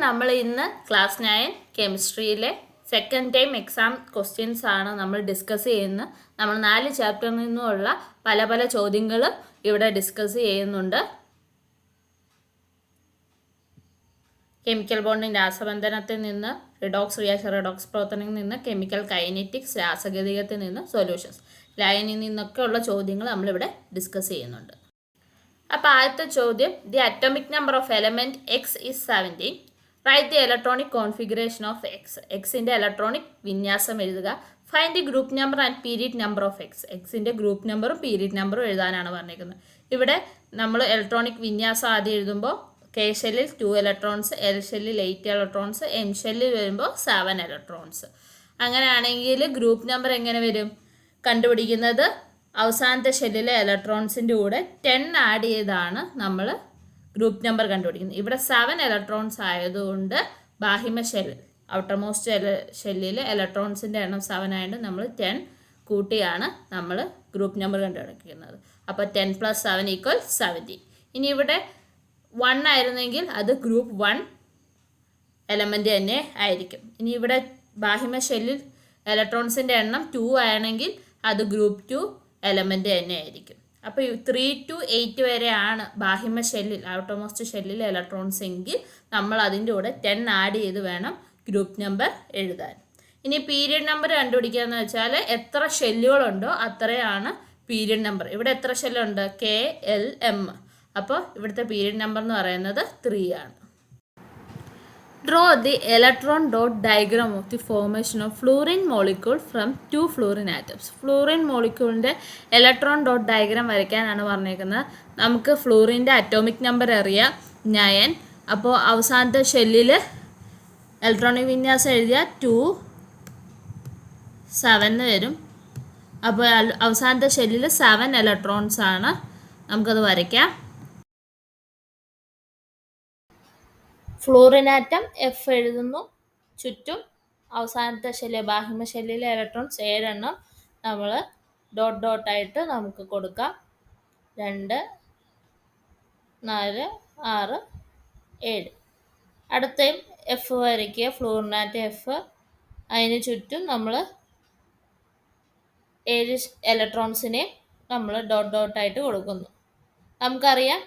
നമ്മൾ ഇന്ന് ക്ലാസ് 9 കെമിസ്ട്രിയിലെ സെക്കൻഡ് ടൈം എക്സാം ക്വസ്റ്റ്യൻസ് ആണ് നമ്മൾ ഡിസ്കസ് ചെയ്യുന്നത്. നമ്മൾ 4 ചാപ്റ്ററിൽ നിന്നുമുള്ള പല പല ചോദ്യങ്ങൾ ഇവിടെ ഡിസ്കസ് ചെയ്യുന്നുണ്ട്. കെമിക്കൽ ബോണ്ടിൻ്റെ രാസബന്ധനത്തിൽ നിന്ന്, റിഡോക്സ് റിയാക്ഷൻ, റിഡോക്സ് പ്രവർത്തനത്തിൽ നിന്ന്, കെമിക്കൽ കൈനറ്റിക്സ്, രാസഗതികത്തിൽ നിന്ന്, സൊല്യൂഷൻസ്, ലൈനിൽ നിന്നൊക്കെയുള്ള ചോദ്യങ്ങൾ നമ്മളിവിടെ ഡിസ്കസ് ചെയ്യുന്നുണ്ട്. അപ്പോൾ ആദ്യത്തെ ചോദ്യം, the atomic number of element X is 17. Write the electronic configuration of X. എക്സിൻ്റെ ഇലക്ട്രോണിക് വിന്യാസം എഴുതുക. Find the group number and period number of X. എക്സിൻ്റെ ഗ്രൂപ്പ് നമ്പറും പീരീഡ് നമ്പറും എഴുതാനാണ് പറഞ്ഞിരിക്കുന്നത്. ഇവിടെ നമ്മൾ ഇലക്ട്രോണിക് വിന്യാസം ആദ്യം എഴുതുമ്പോൾ കെ ഷെല്ലിൽ 2 ഇലക്ട്രോൺസ്, എൽ ഷെല്ലിൽ 8 ഇലക്ട്രോൺസ്, എം ഷെല്ലിൽ വരുമ്പോൾ 7 ഇലക്ട്രോൺസ്. അങ്ങനെയാണെങ്കിൽ ഗ്രൂപ്പ് നമ്പർ എങ്ങനെ വരും? കണ്ടുപിടിക്കുന്നത് അവസാനത്തെ ഷെല്ലിലെ ഇലക്ട്രോൺസിൻ്റെ കൂടെ 10 ആഡ് ചെയ്താണ് നമ്മൾ ഗ്രൂപ്പ് നമ്പർ കണ്ടുപിടിക്കുന്നത്. ഇവിടെ 7 ഇലക്ട്രോൺസ് ആയതുകൊണ്ട് ബാഹിമ ഷെല്ലിൽ, ഔട്ടർമോസ്റ്റ് ഷെല്ലിലെ ഇലക്ട്രോൺസിൻ്റെ എണ്ണം 7 ആയതുകൊണ്ട് നമ്മൾ 10 കൂട്ടിയാണ് നമ്മൾ ഗ്രൂപ്പ് നമ്പർ കണ്ടുപിടിക്കുന്നത്. അപ്പോൾ 10 + 7 = 17. ഇനി ഇവിടെ 1 ആയിരുന്നെങ്കിൽ അത് ഗ്രൂപ്പ് 1 എലമെൻറ്റ് തന്നെ ആയിരിക്കും. ഇനി ഇവിടെ ബാഹിമ ഷെല്ലിൽ ഇലക്ട്രോൺസിൻ്റെ എണ്ണം 2 ആണെങ്കിൽ അത് ഗ്രൂപ്പ് 2 എലമെൻറ്റ് തന്നെ ആയിരിക്കും. അപ്പോൾ 3 to 8 വരെയാണ് ബാഹിമ ഷെല്ലിൽ, ഔട്ടർമോസ്റ്റ് ഷെല്ലിൽ ഇലക്ട്രോൺസ് എങ്കിൽ നമ്മൾ അതിൻ്റെ കൂടെ 10 ആഡ് ചെയ്ത് വേണം ഗ്രൂപ്പ് നമ്പർ എഴുതാൻ. ഇനി പീരിയഡ് നമ്പർ കണ്ടുപിടിക്കുക എന്ന് വെച്ചാൽ എത്ര ഷെല്ലുകളുണ്ടോ അത്രയാണ് പീരിയഡ് നമ്പർ. ഇവിടെ എത്ര ഷെല്ലുണ്ട്? KLM. അപ്പോൾ ഇവിടുത്തെ പീരിയഡ് നമ്പർ എന്ന് പറയുന്നത് 3 ആണ്. Draw the electron dot diagram of the formation of fluorine molecule from 2 fluorine atoms. ഫ്ലൂറിൻ മോളിക്യൂളിൻ്റെ ഇലക്ട്രോൺ ഡോട്ട് ഡയഗ്രാം വരയ്ക്കാനാണ് പറഞ്ഞേക്കുന്നത്. നമുക്ക് ഫ്ലൂറിൻ്റെ അറ്റോമിക് നമ്പർ അറിയാം 9. അപ്പോൾ അവസാനത്തെ ഷെല്ലിൽ ഇലക്ട്രോണിക് വിന്യാസം എഴുതിയാൽ 2 7 വരും. അപ്പോൾ അവസാനത്തെ ഷെല്ലിൽ 7 ഇലക്ട്രോൺസ് ആണ്. നമുക്കത് വരയ്ക്കാം. ഫ്ലൂറിൻ ആറ്റം എഫ് എഴുതുന്നു. ചുറ്റും അവസാനത്തെ ഷെല്ല്, ബാഹിമ ഷെല്ലിലെ ഇലക്ട്രോൺസ് 7 എണ്ണം നമ്മൾ ഡോട്ട് ഡോട്ടായിട്ട് നമുക്ക് കൊടുക്കാം. 2 4 6 7. അടുത്തയും എഫ് വരയ്ക്കുക. Fluorine atom F. അതിന് ചുറ്റും നമ്മൾ 7 ഇലക്ട്രോൺസിനെ നമ്മൾ ഡോട്ട് ഡോട്ടായിട്ട് കൊടുക്കുന്നു. നമുക്കറിയാം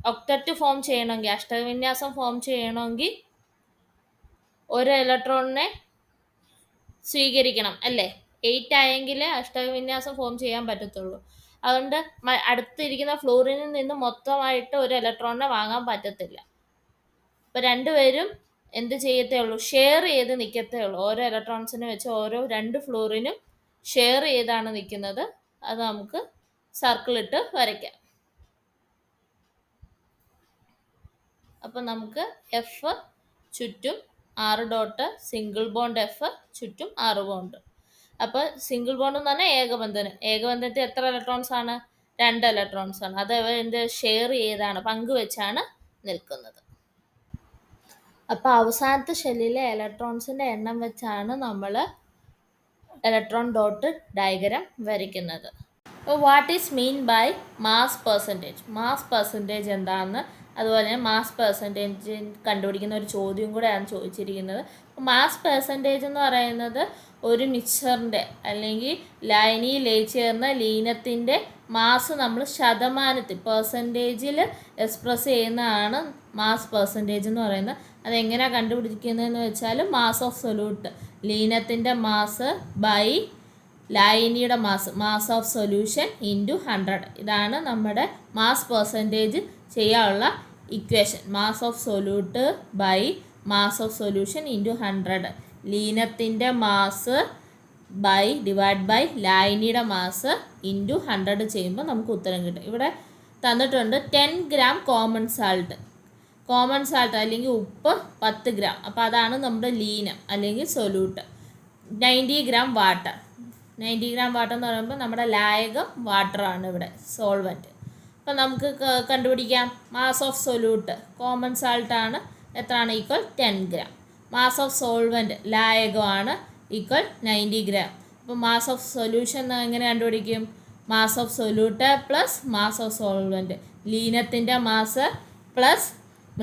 ഒക്ടറ്റ് ഫോം ചെയ്യണമെങ്കിൽ, അഷ്ടവിന്യാസം ഫോം ചെയ്യണമെങ്കിൽ ഒരു ഇലക്ട്രോണിനെ സ്വീകരിക്കണം അല്ലേ? 8 ആയെങ്കിൽ അഷ്ടവിന്യാസം ഫോം ചെയ്യാൻ പറ്റത്തുള്ളൂ. അതുകൊണ്ട് അടുത്തിരിക്കുന്ന ഫ്ലൂറിനിൽ നിന്ന് മൊത്തമായിട്ട് ഒരു ഇലക്ട്രോണിനെ വാങ്ങാൻ പറ്റത്തില്ല. അപ്പോൾ രണ്ടുപേരും എന്ത് ചെയ്യത്തേ ഉള്ളൂ? ഷെയർ ചെയ്ത് നിൽക്കത്തേ ഉള്ളൂ. ഓരോ ഇലക്ട്രോൺസിനെ വെച്ച് ഓരോ 2 ഫ്ലൂറിനും ഷെയർ ചെയ്താണ് നിൽക്കുന്നത്. അത് നമുക്ക് സർക്കിളിട്ട് വരയ്ക്കാം. അപ്പോൾ നമുക്ക് എഫ് ചുറ്റും 6 ഡോട്ട്, സിംഗിൾ ബോണ്ട് എഫ് ചുറ്റും 6 ബോണ്ട്. അപ്പോൾ സിംഗിൾ ബോണ്ട് എന്ന് പറഞ്ഞാൽ ഏകബന്ധനം. ഏകബന്ധനത്തിൽ എത്ര ഇലക്ട്രോൺസ് ആണ്? 2 ഇലക്ട്രോൺസ് ആണ്. അത് എന്ത് ഷെയർ ചെയ്താണ്, പങ്കുവെച്ചാണ് നിൽക്കുന്നത്. അപ്പോൾ അവസാനത്തെ ഷെല്ലിലെ ഇലക്ട്രോൺസിൻ്റെ എണ്ണം വെച്ചാണ് നമ്മൾ ഇലക്ട്രോൺ ഡോട്ട് ഡയഗ്രാം വരയ്ക്കുന്നത്. അപ്പോൾ what is mean by mass percentage? Mass percentage എന്താണെന്ന്, അതുപോലെ തന്നെ മാസ് പെർസെൻറ്റേജ് കണ്ടുപിടിക്കുന്ന ഒരു ചോദ്യം കൂടെയാണ് ചോദിച്ചിരിക്കുന്നത്. മാസ് പെർസെൻറ്റേജ് എന്ന് പറയുന്നത് ഒരു മിക്സറിൻ്റെ അല്ലെങ്കിൽ ലൈനിൽ ലയിച്ചേർന്ന ലീനത്തിൻ്റെ മാസ് നമ്മൾ ശതമാനത്തിൽ, പെർസെൻറ്റേജിൽ എക്സ്പ്രസ് ചെയ്യുന്നതാണ് മാസ് പെർസെൻറ്റേജ് എന്ന് പറയുന്നത്. അതെങ്ങനെയാണ് കണ്ടുപിടിക്കുന്നതെന്ന് വെച്ചാൽ മാസ് ഓഫ് സൊല്യൂട്ട്, ലീനത്തിൻ്റെ മാസ് ബൈ ലായനിയുടെ മാസ് ഓഫ് സൊല്യൂഷൻ ഇൻറ്റു 100. ഇതാണ് നമ്മുടെ മാസ് പെർസെൻറ്റേജ് ചെയ്യാനുള്ള equation. Mass of solute by mass of solution into 100. ലീനത്തിൻ്റെ മാസ് ഡിവൈഡ് ബൈ ലായനിയുടെ മാസ് ഇൻറ്റു 100 ചെയ്യുമ്പോൾ നമുക്ക് ഉത്തരം കിട്ടും. ഇവിടെ തന്നിട്ടുണ്ട് 10 ഗ്രാം കോമൺ സാൾട്ട് അല്ലെങ്കിൽ ഉപ്പ് 10 ഗ്രാം. അപ്പോൾ അതാണ് നമ്മുടെ ലീനം അല്ലെങ്കിൽ solute. 90 gram water. 90 gram water എന്ന് പറയുമ്പോൾ നമ്മുടെ ലായകം വാട്ടറാണ്, ഇവിടെ സോൾവൻറ്റ്. അപ്പോൾ നമുക്ക് കണ്ടുപിടിക്കാം. മാസ് ഓഫ് സൊല്യൂട്ട് കോമൺ സാൾട്ടാണ്, എത്രയാണ്? Equal 10 gram. Mass of solvent ലായകമാണ്, ഈക്വൽ 90 ഗ്രാം. അപ്പോൾ മാസ് ഓഫ് സൊല്യൂഷൻ എങ്ങനെ കണ്ടുപിടിക്കും? Mass of solute plus mass of solvent, ലീനത്തിൻ്റെ മാസ് പ്ലസ്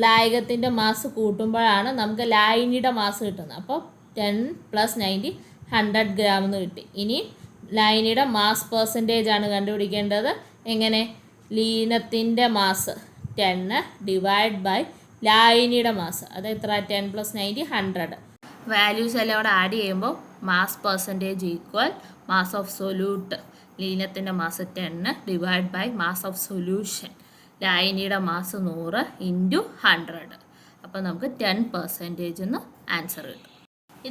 ലായകത്തിൻ്റെ മാസ് കൂട്ടുമ്പോഴാണ് നമുക്ക് ലായനിയുടെ മാസ് കിട്ടുന്നത്. അപ്പോൾ 10 + 90 100 ഗ്രാം എന്ന് കിട്ടി. ഇനി ലായനിയുടെ മാസ് പെർസെൻറ്റേജ് ആണ് കണ്ടുപിടിക്കേണ്ടത്. എങ്ങനെ? ലീനത്തിൻ്റെ മാസ് 10 / ലായനിയുടെ മാസ്, അത് എത്ര? 10 + 90 100. വാല്യൂസ് എല്ലാം അവിടെ ആഡ് ചെയ്യുമ്പോൾ mass percentage equal mass of solute. ലീനത്തിൻ്റെ മാസ് 10 / മാസ് ഓഫ് സൊല്യൂഷൻ. ലായനിയുടെ മാസ് 100 × 100. അപ്പോൾ നമുക്ക് 10% എന്ന് ആൻസർ കിട്ടും.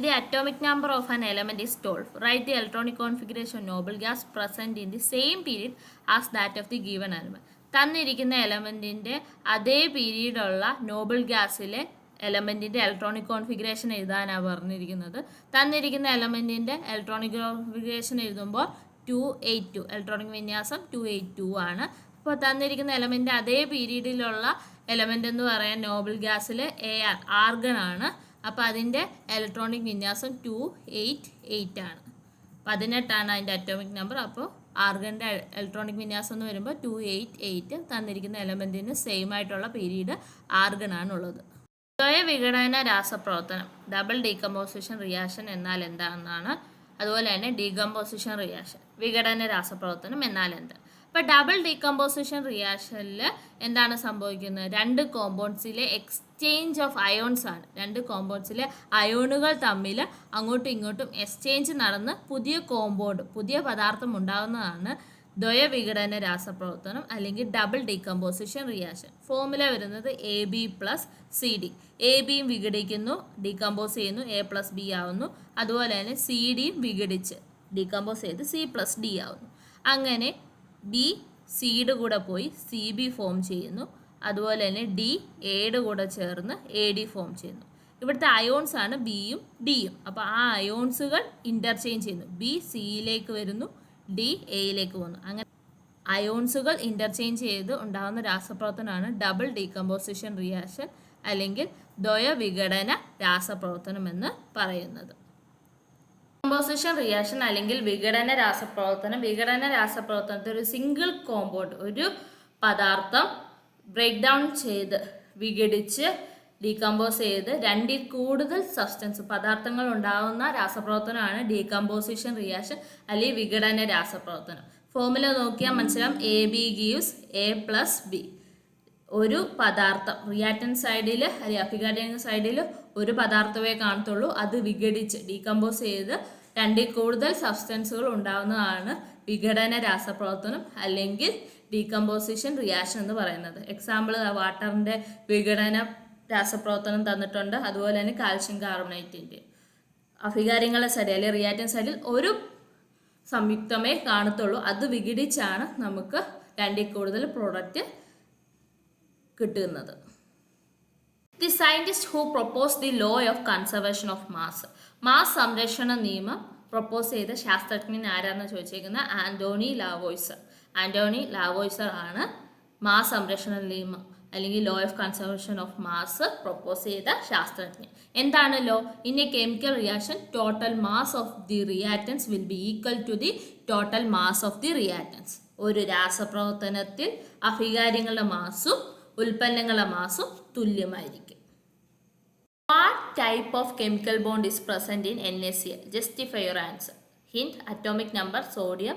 The atomic number of an element is 12. Write the electronic configuration of noble gas present in the same period as that of the given element. തന്നിരിക്കുന്ന എലമെൻറ്റിൻ്റെ അതേ പീരീഡുള്ള Noble ഗ്യാസിലെ എലമെൻറ്റിൻ്റെ electronic configuration എഴുതാനാണ് പറഞ്ഞിരിക്കുന്നത്. തന്നിരിക്കുന്ന എലമെൻറ്റിൻ്റെ ഇലക്ട്രോണിക് കോൺഫിഗറേഷൻ എഴുതുമ്പോൾ 282, ഇലക്ട്രോണിക് വിന്യാസം 282 ആണ്. അപ്പോൾ തന്നിരിക്കുന്ന എലമെൻ്റ് അതേ പീരീഡിലുള്ള എലമെൻ്റ് എന്ന് പറയാൻ നോബിൾ ഗ്യാസിൽ ആർഗൺ ആണ്. അപ്പോൾ അതിൻ്റെ ഇലക്ട്രോണിക് വിന്യാസം 288 ആണ്. 18 അതിൻ്റെ അറ്റോമിക് നമ്പർ. അപ്പോൾ ആർഗൻ്റെ ഇലക്ട്രോണിക് വിന്യാസം എന്ന് വരുമ്പോൾ 288. തന്നിരിക്കുന്ന എലമെൻറ്റിന് സെയിം ആയിട്ടുള്ള പീരീഡ് ആർഗൺ ആണുള്ളത്. ദ്വയ വിഘടന രാസപ്രവർത്തനം ഡബിൾ ഡീകമ്പോസിഷൻ റിയാക്ഷൻ എന്നാൽ എന്താണെന്നാണ്. അതുപോലെ തന്നെ ഡീകമ്പോസിഷൻ റിയാക്ഷൻ വിഘടന രാസപ്രവർത്തനം എന്നാൽ എന്ത്. ഇപ്പോൾ ഡബിൾ ഡീകമ്പോസിഷൻ റിയാക്ഷനിൽ എന്താണ് സംഭവിക്കുന്നത്? രണ്ട് കോമ്പൗണ്ട്സിലെ എക്സ്ചേഞ്ച് ഓഫ് അയോൺസ് ആണ്. രണ്ട് കോമ്പൗണ്ട്സിലെ അയോണുകൾ തമ്മിൽ അങ്ങോട്ടും ഇങ്ങോട്ടും എക്സ്ചേഞ്ച് നടന്ന് പുതിയ കോമ്പൗണ്ട്, പുതിയ പദാർത്ഥം ഉണ്ടാകുന്നതാണ് ദ്വയവിഘടന രാസപ്രവർത്തനം അല്ലെങ്കിൽ ഡബിൾ ഡീകമ്പോസിഷൻ റിയാക്ഷൻ. ഫോർമുല വരുന്നത് AB + CD. ABയും വിഘടിക്കുന്നു, ഡീകമ്പോസ് ചെയ്യുന്നു, A + B ആവുന്നു. അതുപോലെ തന്നെ CDയും വിഘടിച്ച് ഡീകമ്പോസ് ചെയ്ത് C + D ആവുന്നു. അങ്ങനെ B സിയുടെ കൂടെ പോയി CB ഫോം ചെയ്യുന്നു. അതുപോലെ തന്നെ D എയുടെ കൂടെ ചേർന്ന് AD ഫോം ചെയ്യുന്നു. ഇവിടുത്തെ അയോൺസ് ആണ് Bയും Dയും. അപ്പോൾ ആ അയോൺസുകൾ ഇൻ്റർചേഞ്ച് ചെയ്യുന്നു. B സിയിലേക്ക് വരുന്നു, D എയിലേക്ക് പോകുന്നു. അങ്ങനെ അയോൺസുകൾ ഇൻ്റർചേഞ്ച് ചെയ്ത് ഉണ്ടാകുന്ന രാസപ്രവർത്തനമാണ് ഡബിൾ ഡീകമ്പോസിഷൻ റിയാക്ഷൻ അല്ലെങ്കിൽ ദ്വയവിഘടന രാസപ്രവർത്തനം എന്ന് പറയുന്നത്. ഡീകമ്പോസിഷൻ റിയാക്ഷൻ അല്ലെങ്കിൽ വിഘടന രാസപ്രവർത്തനത്തിൽ ഒരു സിംഗിൾ കോമ്പൗണ്ട്, ഒരു പദാർത്ഥം ബ്രേക്ക് ഡൗൺ ചെയ്ത് വിഘടിച്ച് ഡീകമ്പോസ് ചെയ്ത് രണ്ടിൽ കൂടുതൽ സബ്സ്റ്റൻസ് പദാർത്ഥങ്ങൾ ഉണ്ടാകുന്ന രാസപ്രവർത്തനമാണ് ഡീകമ്പോസിഷൻ റിയാക്ഷൻ അല്ലെങ്കിൽ വിഘടന രാസപ്രവർത്തനം. ഫോർമുല നോക്കിയാൽ മനസ്സിലാവും. AB gives A + B. ഒരു പദാർത്ഥം റിയാക്റ്റൻറ്റ് സൈഡിൽ അല്ലെങ്കിൽ അഭികാരിക സൈഡിൽ ഒരു പദാർത്ഥമേ കാണത്തുള്ളൂ. അത് വിഘടിച്ച് ഡീകമ്പോസ് ചെയ്ത് രണ്ടിൽ കൂടുതൽ സബ്സ്റ്റൻസുകൾ ഉണ്ടാകുന്നതാണ് വിഘടന രാസപ്രവർത്തനം അല്ലെങ്കിൽ ഡീകമ്പോസിഷൻ റിയാക്ഷൻ എന്ന് പറയുന്നത്. എക്സാമ്പിൾ വാട്ടറിൻ്റെ വിഘടന രാസപ്രവർത്തനം തന്നിട്ടുണ്ട്. അതുപോലെ തന്നെ കാൽഷ്യം കാർബണേറ്റിൻ്റെ. അഭികാരികളുടെ സൈഡിൽ അല്ലെങ്കിൽ റിയാക്റ്റൻറ്റ് സൈഡിൽ ഒരു സംയുക്തമേ കാണത്തുള്ളൂ. അത് വിഘടിച്ചാണ് നമുക്ക് രണ്ടിൽ കൂടുതൽ പ്രോഡക്റ്റ് കിട്ടുന്നത്. The scientist who propose the law of conservation of mass. Mass സംരക്ഷണ നിയമം പ്രൊപ്പോസ് ചെയ്ത ശാസ്ത്രജ്ഞൻ ആരാണെന്ന് ചോദിച്ചേക്കുന്നത് ആന്റോണി ലാവോയ്സർ ആണ് മാസ് സംരക്ഷണ നിയമം അല്ലെങ്കിൽ law of conservation of mass propose ചെയ്ത ശാസ്ത്രജ്ഞൻ. എന്താണ് law? In a chemical reaction total mass of the reactants will be equal to the total mass of the reactants. ഒരു രാസപ്രവർത്തനത്തിൽ അഭികാര്യങ്ങളുടെ മാസും ഉൽപ്പന്നങ്ങളുടെ മാസും തുല്യമായിരിക്കും. What type of chemical bond is present in NaCl? Justify your answer. Hint: atomic number sodium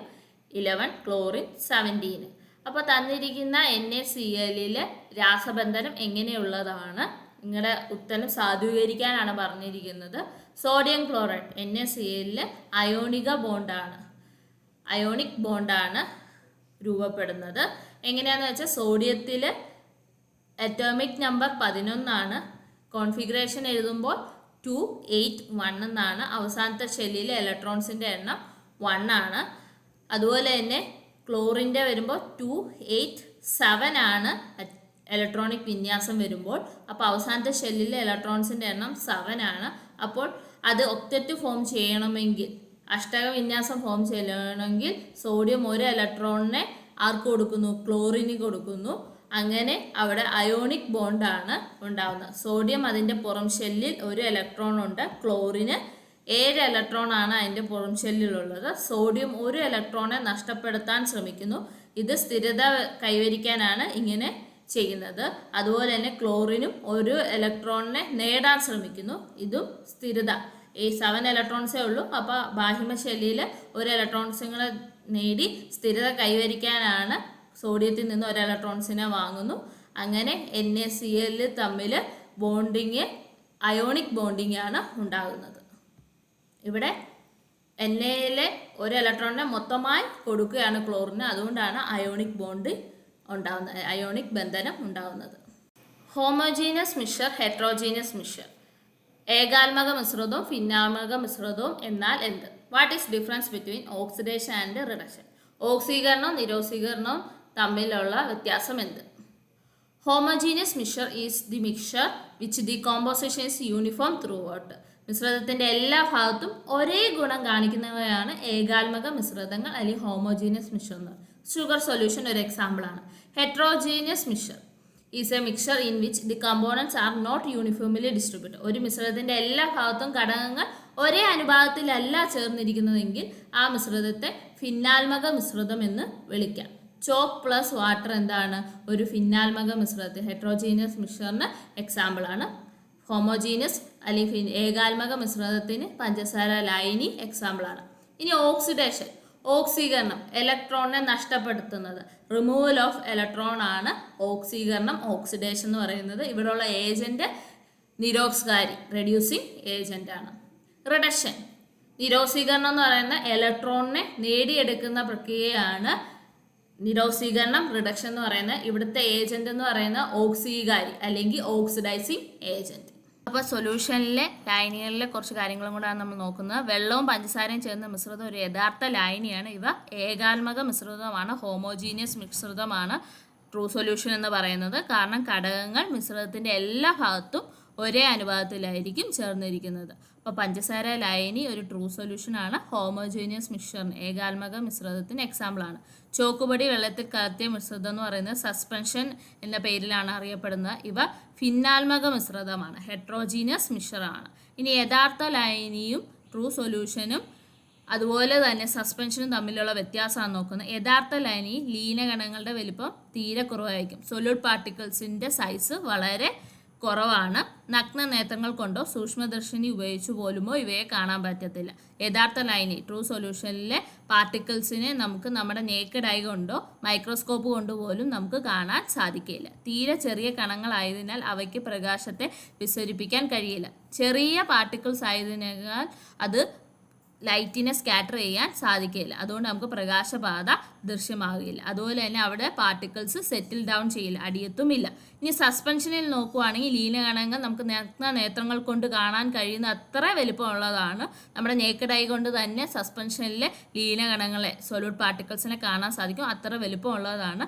11, chlorine 17. അപ്പോൾ തന്നിരിക്കുന്ന NaClലെ രാസബന്ധനം എങ്ങനെയുള്ളതാണ്? നിങ്ങളുടെ ഉത്തരം സാധൂകരിക്കാനാണ് പറഞ്ഞിരിക്കുന്നത്. Sodium chloride NaClലെ ionic ബോണ്ടാണ് രൂപപ്പെടുന്നത്. എങ്ങനെയാണെന്ന് വെച്ചാൽ സോഡിയത്തിൽ അറ്റോമിക് നമ്പർ 11 ആണ്. കോൺഫിഗറേഷൻ എഴുതുമ്പോൾ 281 എന്നാണ്. അവസാനത്തെ ഷെല്ലിലെ ഇലക്ട്രോൺസിൻ്റെ എണ്ണം 1 ആണ്. അതുപോലെ തന്നെ ക്ലോറിൻ്റെ വരുമ്പോൾ 287 ആണ് ഇലക്ട്രോണിക് വിന്യാസം വരുമ്പോൾ. അപ്പോൾ അവസാനത്തെ ഷെല്ലിലെ ഇലക്ട്രോൺസിൻ്റെ എണ്ണം 7 ആണ്. അപ്പോൾ അത് ഒക്ടറ്റ് ഫോം ചെയ്യണമെങ്കിൽ, അഷ്ടക വിന്യാസം ഫോം ചെയ്യണമെങ്കിൽ സോഡിയം ഒരു ഇലക്ട്രോണിനെ ആർക്ക് കൊടുക്കുന്നു? ക്ലോറിന് കൊടുക്കുന്നു. അങ്ങനെ അവിടെ അയോണിക് ബോണ്ടാണ് ഉണ്ടാകുന്നത്. സോഡിയം അതിൻ്റെ പുറം ഷെല്ലിൽ ഒരു ഇലക്ട്രോൺ ഉണ്ട്. ക്ലോറിന് 7 ഇലക്ട്രോൺ ആണ് അതിൻ്റെ പുറം ഷെല്ലിലുള്ളത്. സോഡിയം ഒരു ഇലക്ട്രോണെ നഷ്ടപ്പെടുത്താൻ ശ്രമിക്കുന്നു. ഇത് സ്ഥിരത കൈവരിക്കാനാണ് ഇങ്ങനെ ചെയ്യുന്നത്. അതുപോലെ തന്നെ ക്ലോറിനും ഒരു ഇലക്ട്രോണിനെ നേടാൻ ശ്രമിക്കുന്നു. ഇതും സ്ഥിരത, ഈ 7 ഇലക്ട്രോൺസേ ഉള്ളൂ. അപ്പോൾ ബാഹ്യമശല്യയിൽ ഒരു ഇലക്ട്രോൺസുകളെ നേടി സ്ഥിരത കൈവരിക്കാനാണ് സോഡിയത്തിൽ നിന്ന് ഒരു ഇലക്ട്രോൺസിനെ വാങ്ങുന്നു. അങ്ങനെ NaCl തമ്മിൽ ബോണ്ടിങ് അയോണിക് ബോണ്ടിങ് ആണ് ഉണ്ടാകുന്നത്. ഇവിടെ Na ഒരു ഇലക്ട്രോണിനെ മൊത്തമായി കൊടുക്കുകയാണ് ക്ലോറിന്. അതുകൊണ്ടാണ് അയോണിക് ബോണ്ട് ഉണ്ടാകുന്നത്, അയോണിക് ബന്ധനം ഉണ്ടാകുന്നത്. Homogeneous mixture, heterogeneous mixture. ഏകാത്മക മിശ്രിതവും ഭിന്നാത്മക മിശ്രിതവും എന്നാൽ എന്ത്? What is difference between oxidation and reduction? ഓക്സീകരണവും നിരോക്സീകരണവും തമ്മിലുള്ള വ്യത്യാസം എന്ത്? Homogeneous mixture is the mixture which the composition is uniform throughout. മിശ്രിതത്തിൻ്റെ എല്ലാ ഭാഗത്തും ഒരേ ഗുണം കാണിക്കുന്നവയാണ് ഏകാത്മക മിശ്രിതങ്ങൾ അല്ലെങ്കിൽ ഹോമോജീനിയസ് മിക്സ്ചർ. ഷുഗർ സൊല്യൂഷൻ ഒരു എക്സാമ്പിളാണ്. Heterogeneous mixture is a mixture in which the components are not uniformly distributed. ഒരു മിശ്രിതത്തിൻ്റെ എല്ലാ ഭാഗത്തും ഘടകങ്ങൾ ഒരേ അനുപാതത്തിലല്ല ചേർന്നിരിക്കുന്നതെങ്കിൽ ആ മിശ്രിതത്തെ ഭിന്നാത്മക മിശ്രിതം എന്ന് വിളിക്കാം. ചോക്ക് പ്ലസ് വാട്ടർ എന്താണ്? ഒരു ഭിന്നാത്മക മിശ്രിതത്തിൽ ഹെറ്ററോജീനിയസ് മിക്സ്ചറിന് എക്സാമ്പിളാണ്. ഹോമോജീനിയസ് അല്ലെങ്കിൽ ഏകാത്മക മിശ്രിതത്തിന് പഞ്ചസാര ലായനി എക്സാമ്പിളാണ്. ഇനി ഓക്സിഡേഷൻ, ഓക്സീകരണം, ഇലക്ട്രോണിനെ നഷ്ടപ്പെടുത്തുന്നത്, റിമൂവൽ ഓഫ് ഇലക്ട്രോൺ ആണ് ഓക്സീകരണം, ഓക്സിഡേഷൻ എന്ന് പറയുന്നത്. ഇവിടെയുള്ള ഏജന്റ് നിരോക്സകാരി, റെഡ്യൂസിങ് ഏജന്റ് ആണ്. റിഡക്ഷൻ, നിരോക്സീകരണം എന്ന് പറയുന്ന ഇലക്ട്രോണിനെ നേടിയെടുക്കുന്ന പ്രക്രിയയാണ് നിരോക്സീകരണം. റിഡക്ഷൻ എന്ന് പറയുന്നത് ഇവിടുത്തെ ഏജന്റ് എന്ന് പറയുന്ന ഓക്സീകാരി അല്ലെങ്കിൽ ഓക്സിഡൈസിങ് ഏജന്റ്. അപ്പോൾ സൊല്യൂഷനിലെ ലായനികളിലെ കുറച്ച് കാര്യങ്ങളും കൂടെയാണ് നമ്മൾ നോക്കുന്നത്. വെള്ളവും പഞ്ചസാരയും ചേർന്ന മിശ്രിതം ഒരു യഥാർത്ഥ ലായനിയാണ്. ഇവ ഏകാത്മക മിശ്രിതമാണ്, ഹോമോജീനിയസ് മിശ്രിതമാണ് ട്രൂ സൊല്യൂഷൻ എന്ന് പറയുന്നത്. കാരണം ഘടകങ്ങൾ മിശ്രിതത്തിൻ്റെ എല്ലാ ഭാഗത്തും ഒരേ അനുപാതത്തിലായിരിക്കും ചേർന്നിരിക്കുന്നത്. അപ്പോൾ പഞ്ചസാര ലായനി ഒരു ട്രൂ സൊല്യൂഷനാണ്. ഹോമോജീനിയസ് മിക്സ്ചറിന് ഏകാത്മക മിശ്രിതത്തിന് എക്സാമ്പിളാണ്. ചോക്കുപൊടി വെള്ളത്തിൽ കലർത്തിയ മിശ്രിതം എന്ന് പറയുന്നത് സസ്പെൻഷൻ എന്ന പേരിലാണ് അറിയപ്പെടുന്നത്. ഇവ ഭിന്നാത്മക മിശ്രിതമാണ്, ഹെറ്ററോജീനിയസ് മിക്സ്ചറാണ്. ഇനി യഥാർത്ഥ ലായനിയും ട്രൂ സൊല്യൂഷനും അതുപോലെ തന്നെ സസ്പെൻഷനും തമ്മിലുള്ള വ്യത്യാസമാണ് നോക്കുന്നത്. യഥാർത്ഥ ലായനി ലീനകണങ്ങളുടെ വലിപ്പം തീരെ കുറവായിരിക്കും. സൊല്യൂട്ട് പാർട്ടിക്കിൾസിൻ്റെ സൈസ് വളരെ കുറവാണ്. നഗ്ന നേത്രങ്ങൾ കൊണ്ടോ സൂക്ഷ്മദർശിനി ഉപയോഗിച്ചു പോലുമോ ഇവയെ കാണാൻ പറ്റത്തില്ല. യഥാർത്ഥ ലായനി ട്രൂ സൊല്യൂഷനിലെ പാർട്ടിക്കിൾസിനെ നമുക്ക് നമ്മുടെ നേക്കഡ് ഐ കൊണ്ടോ മൈക്രോസ്കോപ്പ് കൊണ്ട് പോലും നമുക്ക് കാണാൻ സാധിക്കില്ല. തീരെ ചെറിയ കണങ്ങളായതിനാൽ അവയ്ക്ക് പ്രകാശത്തെ വിസ്തരിപ്പിക്കാൻ കഴിയില്ല. ചെറിയ പാർട്ടിക്കിൾസ് ആയതിനാൽ അത് ലൈറ്റിനെ സ്കാറ്റർ ചെയ്യാൻ സാധിക്കില്ല. അതുകൊണ്ട് നമുക്ക് പ്രകാശപാത ദൃശ്യമാകില്ല. അതുപോലെ തന്നെ അവിടെ പാർട്ടിക്കിൾസ് സെറ്റിൽ ഡൗൺ ചെയ്യില്ല, അടിയത്തുമില്ല. ഇനി സസ്പെൻഷനിൽ നോക്കുവാണെങ്കിൽ ലീനകണങ്ങൾ നമുക്ക് നേത്രങ്ങൾ കൊണ്ട് കാണാൻ കഴിയുന്ന അത്ര വലിപ്പമുള്ളതാണ്. നമ്മുടെ നേക്കഡ് ഐ കൊണ്ട് തന്നെ സസ്പെൻഷനിലെ ലീനകണങ്ങളെ, സൊല്യൂട്ട് പാർട്ടിക്കിൾസിനെ കാണാൻ സാധിക്കും. അത്ര വലിപ്പമുള്ളതാണ്.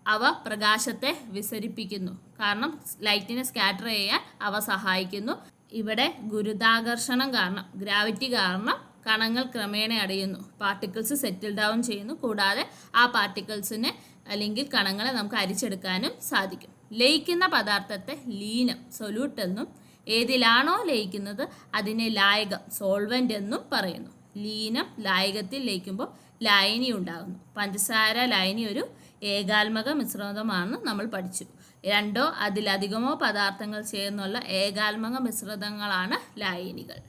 അവ പ്രകാശത്തെ വിസരിപ്പിക്കുന്നു, കാരണം ലൈറ്റിനെ സ്കാറ്റർ ചെയ്യാൻ അവ സഹായിക്കുന്നു. ഇവിടെ ഗുരുത്വാകർഷണം കാരണം, ഗ്രാവിറ്റി കാരണം കണങ്ങൾ ക്രമേണ അടയുന്നു, പാർട്ടിക്കിൾസ് സെറ്റിൽ ഡൗൺ ചെയ്യുന്നു. കൂടാതെ ആ പാർട്ടിക്കിൾസിനെ അല്ലെങ്കിൽ കണങ്ങളെ നമുക്ക് അരിച്ചെടുക്കാനും സാധിക്കും. ലയിക്കുന്ന പദാർത്ഥത്തെ ലീനം, സൊല്യൂട്ട് എന്നും ഏതിലാണോ ലയിക്കുന്നത് അതിനെ ലായകം, സോൾവെൻ്റ് എന്നും പറയുന്നു. ലീനം ലായകത്തിൽ ലയിക്കുമ്പോൾ ലായനി ഉണ്ടാകുന്നു. പഞ്ചസാര ലായനി ഒരു ഏകാത്മക മിശ്രിതമാണെന്ന് നമ്മൾ പഠിച്ചു. 2 അതിലധികമോ പദാർത്ഥങ്ങൾ ചേർന്നുള്ള ഏകാത്മക മിശ്രിതങ്ങളാണ് ലായനികൾ.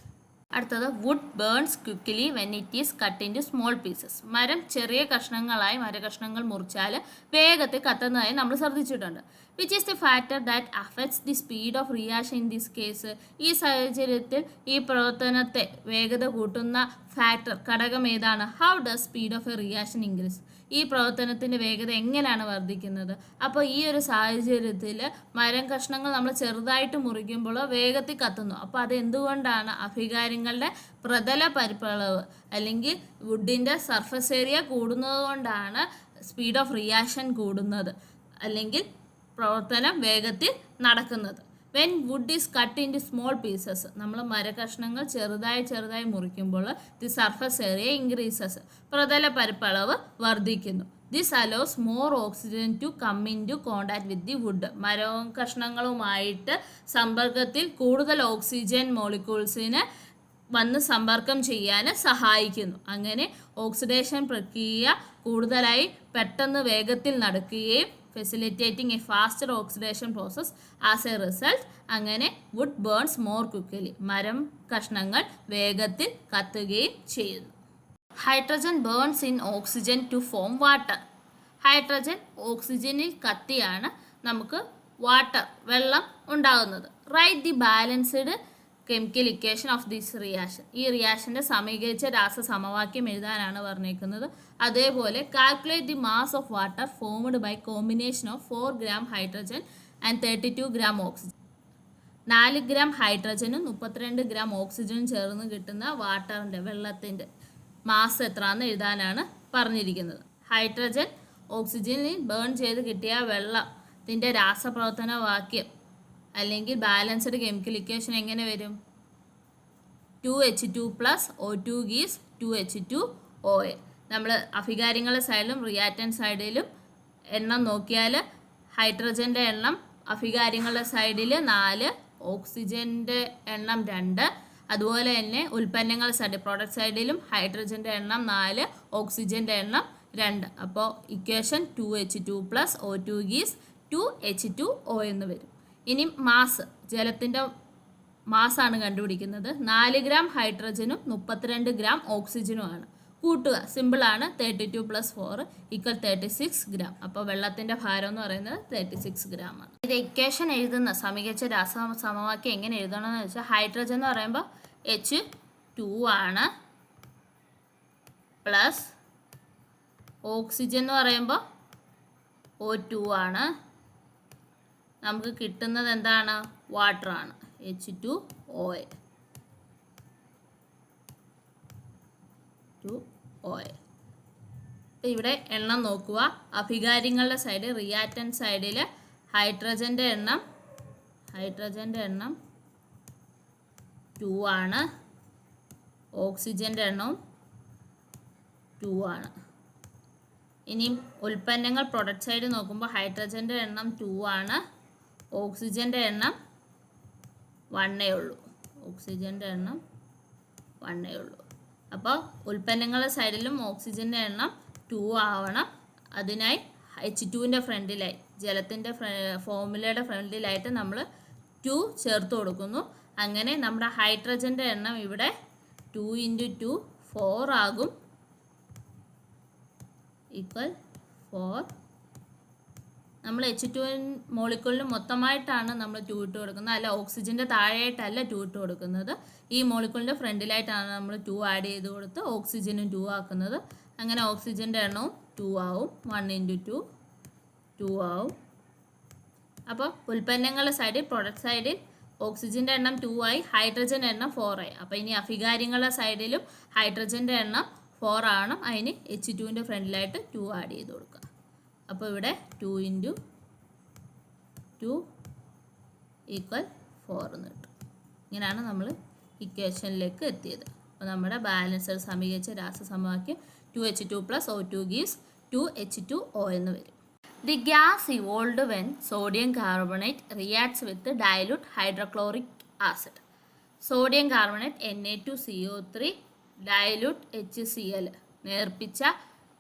അടുത്തത് wood burns quickly when it is cut into small pieces. മരം ചെറിയ കഷ്ണങ്ങളായി മരകഷ്ണങ്ങൾ മുറിച്ചാൽ വേഗത്തിൽ കത്തുന്നതായി നമ്മൾ ശ്രദ്ധിച്ചിട്ടുണ്ട്. Which is the factor that affects the speed of reaction in this case? ഈ സാഹചര്യത്തിൽ ഈ പ്രവർത്തനത്തെ വേഗത കൂട്ടുന്ന ഫാക്ടർ, ഘടകം ഏതാണ്? How does speed of a reaction increase? ഈ പ്രവർത്തനത്തിൻ്റെ വേഗത എങ്ങനെയാണ് വർദ്ധിക്കുന്നത്? അപ്പോൾ ഈ ഒരു സാഹചര്യത്തിൽ മരം കഷ്ണങ്ങൾ നമ്മൾ ചെറുതായിട്ട് മുറിക്കുമ്പോൾ വേഗത്തിൽ കത്തുന്നു. അപ്പോൾ അത് എന്തുകൊണ്ടാണ്? അഭികാരങ്ങളുടെ പ്രതല പരിപ്പളവ് അല്ലെങ്കിൽ വുഡിൻ്റെ സർഫസ് ഏരിയ കൂടുന്നത് കൊണ്ടാണ് സ്പീഡ് ഓഫ് റിയാക്ഷൻ കൂടുന്നത്, അല്ലെങ്കിൽ പ്രവർത്തനം വേഗത്തിൽ നടക്കുന്നത്. When wood is cut into small pieces, നമ്മൾ മരകഷ്ണങ്ങൾ ചെറുതായി മുറിക്കുമ്പോൾ ദി സർഫസ് ഏരിയ ഇൻക്രീസസ്, പ്രതല പരിപ്പളവ് വർദ്ധിക്കുന്നു. This allows more oxygen to come into contact with the wood. മരകഷ്ണങ്ങളുമായിട്ട് സമ്പർക്കത്തിൽ കൂടുതൽ ഓക്സിജൻ മോളിക്യൂൾസിന് വന്ന് സമ്പർക്കം ചെയ്യാൻ സഹായിക്കുന്നു. അങ്ങനെ ഓക്സിഡേഷൻ പ്രക്രിയ കൂടുതലായി പെട്ടെന്ന് വേഗത്തിൽ നടക്കുകയും facilitating a faster oxidation process as a result. അങ്ങനെ വുഡ് ബേൺസ് മോർ ക്വിക്കലി. മരം കഷ്ണങ്ങൾ വേഗത്തിൽ കത്തുകയും ചെയ്യുന്നു. Hydrogen burns in oxygen to form water. Hydrogen ഓക്സിജനിൽ കത്തിയാണ് നമുക്ക് വാട്ടർ വെള്ളം ഉണ്ടാകുന്നത്. Write the balanced chemical equation of this reaction. ഈ റിയാക്ഷൻ്റെ സമീകരിച്ച രാസസമവാക്യം എഴുതാനാണ് പറഞ്ഞിരിക്കുന്നത്. അതേപോലെ calculate the mass of water formed by combination of 4 gram hydrogen and 32 gram oxygen. 4 gram ഹൈഡ്രജനും 32 gram ഓക്സിജനും ചേർന്ന് കിട്ടുന്ന വാട്ടറിൻ്റെ വെള്ളത്തിൻ്റെ മാസ് എത്രയാണെന്ന് എഴുതാനാണ് പറഞ്ഞിരിക്കുന്നത്. ഹൈഡ്രജൻ ഓക്സിജനിൽ ബേൺ ചെയ്ത് കിട്ടിയ വെള്ളത്തിൻ്റെ രാസപ്രവർത്തനവാക്യം അല്ലെങ്കിൽ ബാലൻസ്ഡ് കെമിക്കൽ ഇക്വേഷൻ എങ്ങനെ വരും? 2H2 + O2 gives 2H2OA. നമ്മൾ അഭികാര്യങ്ങളുടെ സൈഡിലും റിയാക്റ്റൻ സൈഡിലും എണ്ണം നോക്കിയാൽ ഹൈഡ്രജൻ്റെ എണ്ണം അഭികാര്യങ്ങളുടെ സൈഡിൽ 4, ഓക്സിജൻ്റെ എണ്ണം 2. അതുപോലെ തന്നെ ഉൽപ്പന്നങ്ങൾ സൈഡ് പ്രോഡക്റ്റ് സൈഡിലും ഹൈഡ്രജൻ്റെ എണ്ണം 4, ഓക്സിജൻ്റെ എണ്ണം 2. അപ്പോൾ equation 2H2 + O2 gives 2H2O എന്ന് വരും. ഇനി മാസ്, ജലത്തിൻ്റെ മാസാണ് കണ്ടുപിടിക്കുന്നത്. 4 gram ഹൈഡ്രജനും 32 gram ഓക്സിജനുമാണ്. കൂട്ടുക സിമ്പിളാണ്. 32 + 4 = 36 gram. അപ്പോൾ വെള്ളത്തിൻ്റെ ഭാരം എന്ന് പറയുന്നത് 36 gram ആണ്. ഇത് ഇക്വേഷൻ എഴുതുന്ന സമീകരിച്ച രാസസമവാക്യം എങ്ങനെ എഴുതണമെന്ന് വെച്ചാൽ ഹൈഡ്രജൻ എന്ന് പറയുമ്പോൾ H2 ആണ്, പ്ലസ് ഓക്സിജൻ എന്ന് പറയുമ്പോൾ O2 ആണ്. നമുക്ക് കിട്ടുന്നത് എന്താണ്? വാട്ടറാണ്, H2OA. ഇവിടെ എണ്ണം നോക്കുക. അഭികാര്യങ്ങളുടെ സൈഡ് റിയാക്റ്റൻ സൈഡിൽ ഹൈഡ്രജൻ്റെ എണ്ണം 2 ആണ്, ഓക്സിജൻ്റെ എണ്ണവും 2 ആണ്. ഇനി ഉൽപ്പന്നങ്ങൾ പ്രൊഡക്റ്റ് സൈഡ് നോക്കുമ്പോൾ ഹൈഡ്രജൻ്റെ എണ്ണം 2 ആണ്, ഓക്സിജൻ്റെ എണ്ണം 1 ഉള്ളൂ. അപ്പോൾ ഉൽപ്പന്നങ്ങളുടെ സൈഡിലും ഓക്സിജൻ്റെ എണ്ണം 2 ആവണം. അതിനായി H2ൻ്റെ ഫ്രണ്ടിലായി, ജലത്തിൻ്റെ ഫോർമുലയുടെ ഫ്രണ്ടിലായിട്ട് നമ്മൾ 2 ചേർത്ത് കൊടുക്കുന്നു. അങ്ങനെ നമ്മുടെ ഹൈഡ്രജൻ്റെ എണ്ണം ഇവിടെ 2 × 2 4 ആകും, = 4. നമ്മൾ H2 മോളിക്യൂളിന് മൊത്തമായിട്ടാണ് നമ്മൾ 2 ഇട്ട് കൊടുക്കുന്നത്, അല്ല ഓക്സിജൻ്റെ താഴെയായിട്ടല്ല 2 ഇട്ട് കൊടുക്കുന്നത്. ഈ മോളിക്യൂളിൻ്റെ ഫ്രണ്ടിലായിട്ടാണ് നമ്മൾ 2 ആഡ് ചെയ്ത് കൊടുത്ത് ഓക്സിജനും 2 ആക്കുന്നത്. അങ്ങനെ ഓക്സിജൻ്റെ എണ്ണവും 2 ആവും, 1 × 2 2 ആവും. അപ്പോൾ ഉൽപ്പന്നങ്ങളുടെ സൈഡിൽ പ്രൊഡക്റ്റ് സൈഡിൽ ഓക്സിജൻ്റെ എണ്ണം 2 ആയി, ഹൈഡ്രജൻ്റെ എണ്ണം 4 ആയി. അപ്പോൾ ഇനി അഭികാര്യങ്ങളുടെ സൈഡിലും ഹൈഡ്രജൻ്റെ എണ്ണം 4 ആണ്. അതിന് H2ൻ്റെ ഫ്രണ്ടിലായിട്ട് 2 ആഡ് ചെയ്ത് കൊടുക്കുക. അപ്പോൾ ഇവിടെ 2 × 2 = 4 എന്ന് കിട്ടും. ഇങ്ങനെയാണ് നമ്മൾ ഇക്വേഷനിലേക്ക് എത്തിയത്. അപ്പോൾ നമ്മുടെ balance സമീകരിച്ച രാസസമവാക്യം 2H2 + O2 gives 2H2O എന്ന് വരും. The gas evolved when sodium carbonate reacts with dilute hydrochloric acid. Sodium carbonate Na2CO3 dilute HCl നേർപ്പിച്ച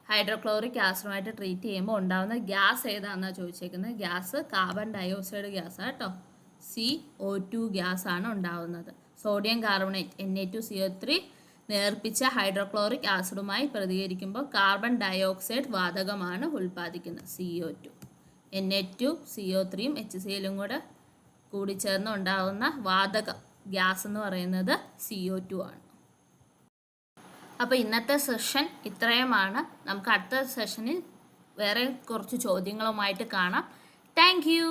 ഹൈഡ്രോക്ലോറിക് ആസിഡുമായിട്ട് ട്രീറ്റ് ചെയ്യുമ്പോൾ ഉണ്ടാകുന്ന ഗ്യാസ് ഏതാണെന്നാണ് ചോദിച്ചേക്കുന്നത്. ഗ്യാസ് കാർബൺ ഡയോക്സൈഡ് ഗ്യാസാണ് കേട്ടോ, CO2 ഗ്യാസാണ് ഉണ്ടാകുന്നത്. സോഡിയം കാർബണേറ്റ് Na2CO3 നേർപ്പിച്ച ഹൈഡ്രോക്ലോറിക് ആസിഡുമായി പ്രതികരിക്കുമ്പോൾ കാർബൺ ഡയോക്സൈഡ് വാതകമാണ് ഉൽപ്പാദിക്കുന്നത്, CO2. Na2CO3യും HClഉം കൂടെ കൂടിച്ചേർന്ന് ഉണ്ടാകുന്ന വാതകം ഗ്യാസ് എന്ന് പറയുന്നത് CO2 ആണ്. അപ്പോൾ ഇന്നത്തെ സെഷൻ ഇത്രയുമാണ്. നമുക്ക് അടുത്ത സെഷനിൽ വേറെ കുറച്ച് ചോദ്യങ്ങളുമായിട്ട് കാണാം. Thank you.